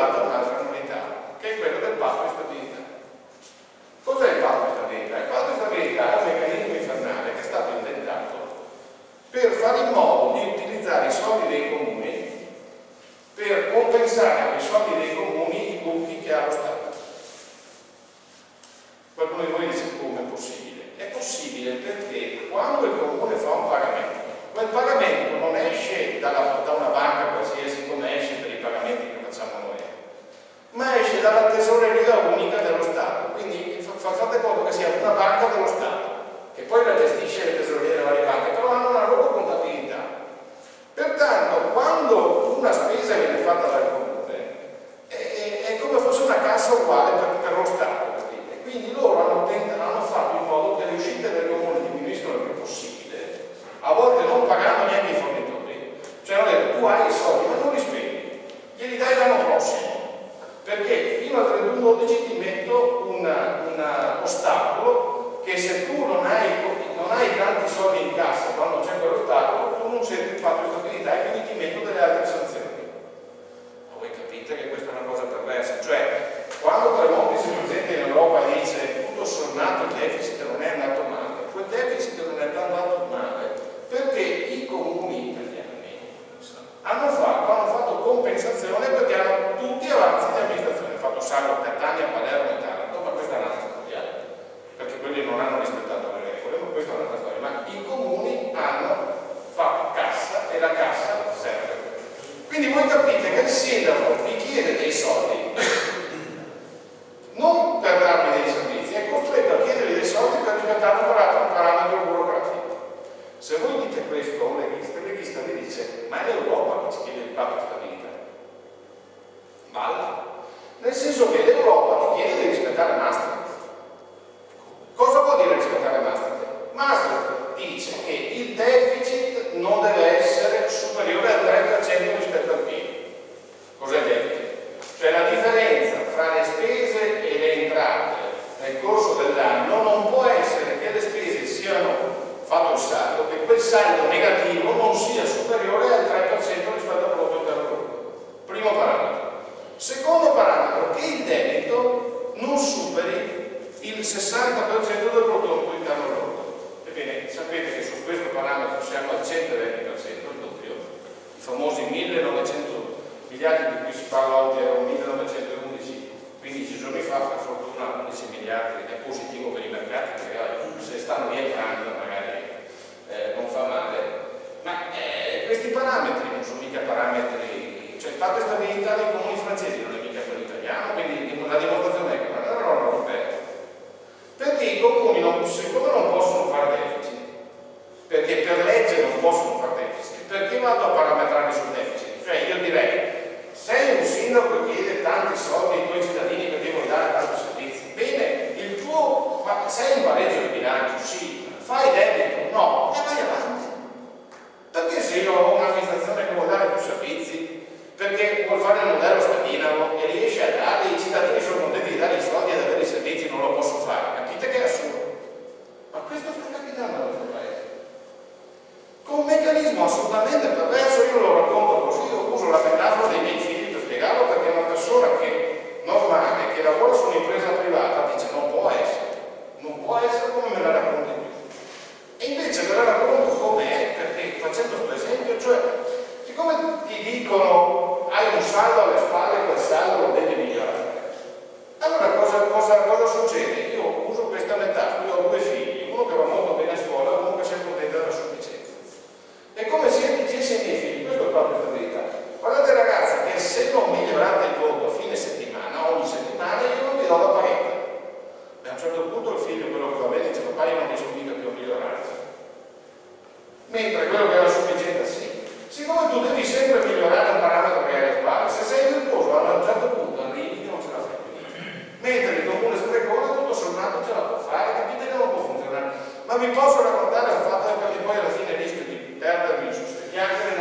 arrivata un'altra novità, che è quella del patto di stabilità. Cos'è il patto di stabilità? Il patto di stabilità è un meccanismo infernale che è stato inventato per fare in modo di utilizzare i soldi dei comuni per compensare con i soldi dei comuni i buchi che ha lo Stato. Qualcuno di voi dice come è possibile? È possibile perché quando il comune fa un pagamento, quel pagamento non esce da una banca qualsiasi come esce per i pagamenti che facciamo noi, ma esce dalla tesoreria unica dello Stato. Quindi fate conto che sia una banca dello Stato, che poi la gestisce le tesorerie delle varie banche, però hanno una loro contabilità. Pertanto, quando una spesa viene fatta dal comune, è come fosse una cassa uguale per lo Stato. Quindi loro hanno fatto in modo che le uscite del comune diminuiscano il più possibile, a volte non pagando neanche i fornitori. Cioè hanno detto: tu hai i soldi ma non li spendi, glieli dai l'anno prossimo, perché fino al 31/12 ti metto un ostacolo che se tu non hai tanti soldi in cassa quando c'è quell'ostacolo, tu non senti il patto di stabilità e quindi ti metto delle altre sanzioni. Ma voi capite che questa è una cosa perversa. Cioè, quando Tremonti si presenta in Europa e dice tutto sommato il deficit non è andato male, quel deficit non è andato male perché i comuni italiani hanno fatto compensazione, perché hanno tutti avanzi di amministrazione, hanno fatto salvo Catania, Palermo e Taranto, ma questa è un'altra storia, perché quelli non hanno rispettato le regole, ma questa è un'altra storia. Ma i comuni hanno fatto cassa e la cassa serve. Quindi voi capite che il sindaco vi chiede dei soldi non per darvi dei servizi, è costretto a chiedervi dei soldi per rispettare un parametro burocratico. Se voi dite questo a un leghista, il leghista vi dice: ma è l'Europa che ci chiede il patto di stabilità. Vale? Nel senso che l'Europa ti chiede di rispettare Maastricht. Cosa vuol dire rispettare Maastricht? Maastricht dice che il deficit non deve essere superiore al 3% rispetto al PIL. Cos'è il deficit? Cioè la differenza fra le spese e le entrate nel corso dell'anno non può essere che le spese siano fatto il saldo, che quel saldo negativo non sia superiore al 3% rispetto al prodotto interno lordo. Primo parametro. Secondo parametro, che il debito non superi il 60% del prodotto interno lordo. Ebbene, sapete che su questo parametro siamo al 120%, il doppio, i famosi 1900 miliardi di cui si parla oggi erano 1911, 15 giorni fa, per fortuna 11 miliardi è positivo per i mercati, perché se stanno rientrando magari non fa male, ma questi parametri non sono mica parametri, cioè il patto di stabilità dei comuni francesi non è mica quello italiano, quindi la dimostrazione è che non è una norma europea, perché i comuni siccome non possono fare deficit, perché per legge non possono fare deficit, perché vado a parametrare sul deficit? Cioè io direi: sei un sindaco che chiede tanti soldi ai tuoi cittadini perché vuoi dare tanti servizi, bene, ma sei in pareggio di bilancio, sì, fai debito, no, e vai avanti. Perché se io ho un'amministrazione che vuole dare più servizi, perché vuol fare il modello scandinavo e riesce a darli, i cittadini sono contenti di dare i soldi ed avere i servizi, non lo posso fare, capite che è assurdo? Ma questo sta capitando nel nostro paese con un meccanismo assolutamente perverso. Io lo racconto così, io uso la metafora dei miei figli per spiegarlo, perché una persona che normale, che lavora su un'impresa privata, dice: non può essere come me la racconti tu. E invece me la racconto com'è, perché facendo questo esempio, cioè, siccome ti dicono hai un saldo alle spalle, quel saldo lo devi migliorare, allora cosa succede? Io uso questa metafora, io ho due figli, uno che va molto bene a scuola e uno che si accontenta della sufficienza. È come se io dicessi ai miei figli, questo è il patto di stabilità: guardate ragazzi, che se non migliorate il voto a fine settimana, ogni settimana, io non vi do la paghetta. E a un certo punto il figlio, quello che va bene, dice: papà, io non riesco mica più a migliorare. Mentre quello che ha la sufficienza sì. Siccome tu devi sempre migliorare